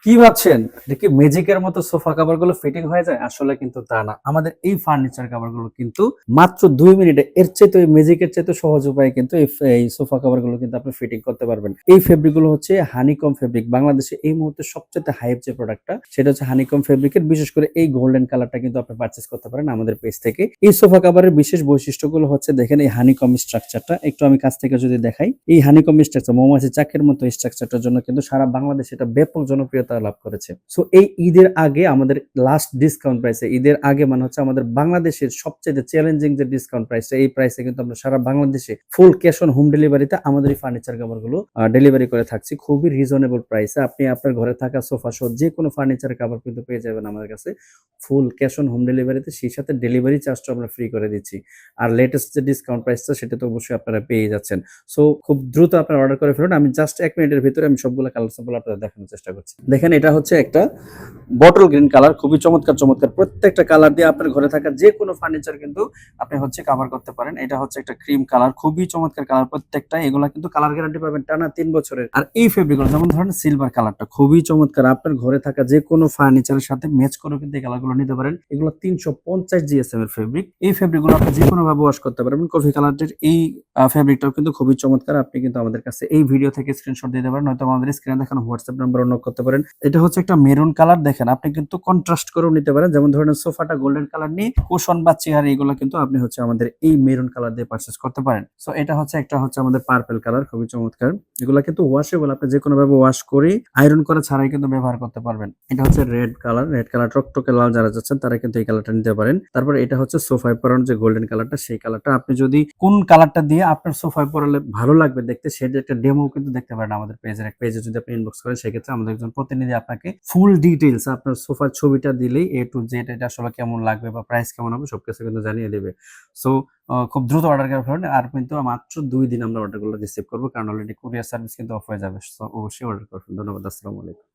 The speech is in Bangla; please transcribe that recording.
কি ভাবছেন এটা কি ম্যাজিকের মতো সোফা কভার গুলো ফিটিং হয়ে যায়? আসলে কিন্তু তা না। আমাদের এই ফার্নিচার কভার গুলো কিন্তু মাত্র 2 মিনিটে এর চাইতে ওই ম্যাজিকের চাইতে সহজ উপায়ে কিন্তু এই সোফা কভার গুলো কিন্তু আপনি ফিটিং করতে পারবেন। এই ফেব্রিক গুলো হচ্ছে হানিকম ফেব্রিক। বাংলাদেশে এই মুহূর্তে সবচেয়ে হাইপ যে প্রোডাক্টটা সেটা হচ্ছে হানিকম ফেব্রিকের। বিশেষ করে এই গোল্ডেন কালারটা কিন্তু আপনি পারচেজ করতে পারেন আমাদের পেজ থেকে। এই সোফা কভারের বিশেষ বৈশিষ্ট্যগুলো হচ্ছে দেখেন এই হানিকম স্ট্রাকচারটা একটু আমি কাছ থেকে যদি দেখাই, এই হানিকম স্ট্রাকচার মৌমাছি চাকের মতো স্ট্রাকচারটার জন্য কিন্তু সারা বাংলাদেশে এটা ব্যাপক জনপ্রিয়তা লাভ করেছে। সো এই ঈদের আগে আমাদের লাস্ট ডিসকাউন্ট প্রাইসে, ঈদের আগে মানে হচ্ছে আমাদের বাংলাদেশের সবচেয়ে চ্যালেঞ্জিং যে ডিসকাউন্ট প্রাইসটা, এই প্রাইসে কিন্তু আমরা সারা বাংলাদেশে ফুল ক্যাশ অন হোম ডেলিভারিতে আমাদের এই ফার্নিচার কভার গুলো ডেলিভারি করে থাকছি খুবই রিজনেবল প্রাইসে। আপনি আপনার ঘরে থাকা সোফা সহ যে কোনো ফার্নিচার কভার কিন্তু পেয়ে যাবেন আমাদের কাছে ফুল ক্যাশ অন হোম ডেলিভারিতে। সেই সাথে ডেলিভারি চার্জটা আমরা ফ্রি করে দিচ্ছি। আর লেটেস্ট যে ডিসকাউন্ট প্রাইসটা সেটা তো অবশ্যই আপনারা পেয়ে যাচ্ছেন। সো খুব দ্রুত আপনারা অর্ডার করে ফেলুন। আমি জাস্ট 1 মিনিটের ভিতরে আমি সবগুলো কালার স্যাম্পল আপনাদের দেখানোর চেষ্টা করছি। দেখেন এটা হচ্ছে একটা বটল গ্রিন কালার, খুবই চমৎকার চমৎকার প্রত্যেকটা কালার দিয়ে আপনার ঘরে থাকা যে কোনো ফার্নিচার কিন্তু আপনি হচ্ছে কভার করতে পারেন। এটা হচ্ছে একটা ক্রিম কালার, খুবই চমৎকার কালার প্রত্যেকটা। এগুলা কিন্তু কালার গ্যারান্টি পাবেন টানা 3 বছরের। আর এই ফেব্রিকগুলো যেমন ধরেন সিলভার কালারটা খুবই চমৎকার, আপনার ঘরে থাকা যে কোনো ফার্নিচারের সাথে ম্যাচ করে কিন্তু এই কালারগুলো নিতে পারেন। এগুলো 350 জিএসএম এর ফেব্রিক। এই ফেব্রিকগুলো আপনি যে কোনো ভাবে ওয়াশ করতে পারবেন। কফি কালারের এই ফেব্রিকটাও কিন্তু খুবই চমৎকার। আপনি কিন্তু আমাদের কাছে এই ভিডিও থেকে স্ক্রিনশট দিতে পারেন, নয়তো আমাদের স্ক্রিনে দেখানো হোয়াটসঅ্যাপ নাম্বারে নক করতে পারেন। এটা হচ্ছে একটা মেরুন কালার, দেখেন আপনি কিন্তু কন্ট্রাস্ট করেও নিতে পারেন। যেমন ধরেন সোফাটা গোল্ডেন কালার নিয়ে কুশন বা চেয়ার এগুলো কিন্তু আপনি হচ্ছে আমাদের এই মেরুন কালার দিয়ে পারচেজ করতে পারেন। সো এটা হচ্ছে একটা হচ্ছে আমাদের পার্পল কালার, খুবই চমৎকার। এগুলা কিন্তু ওয়াশেবল, আপনি যে কোনো ভাবে ওয়াশ করে আয়রন করা ছাড়াই কিন্তু ব্যবহার করতে পারবেন। এটা হচ্ছে রেড কালার, রেড কালার টকটকে লাল যারা যাচ্ছেন তারা কিন্তু এই কালারটা নিতে পারেন। তারপর এটা হচ্ছে সোফায় পরানো যে গোল্ডেন কালারটা, সেই কালারটা আপনি যদি কোন কালারটা দিয়ে আপনার সোফায় পরালে ভালো লাগবে দেখতে সেটা একটা ডেমো কিন্তু দেখতে পারেন আমাদের পেজে যদি আপনি ইনবক্স করেন। সেক্ষেত্রে আমাদের একজন প্রতিনিধি আপনাকে ফুল ডিটেইলস আপনার সোফার ছবিটা দিলেই এ টু জেড এটা আসলে কেমন লাগবে বা প্রাইস কেমন হবে সবকিছু কিন্তু জানিয়ে দেবে। সো খুব দ্রুত অর্ডার করে ফেলুন। আর কিন্তু মাত্র 2 দিন আমরা অর্ডারগুলো রিসিভ করবো, কারণ অলরেডি কুরিয়ার সার্ভিস কিন্তু অফ হয়ে যাবে। সো অবশ্যই অর্ডার করবেন। ধন্যবাদ। আসসালামু আলাইকুম।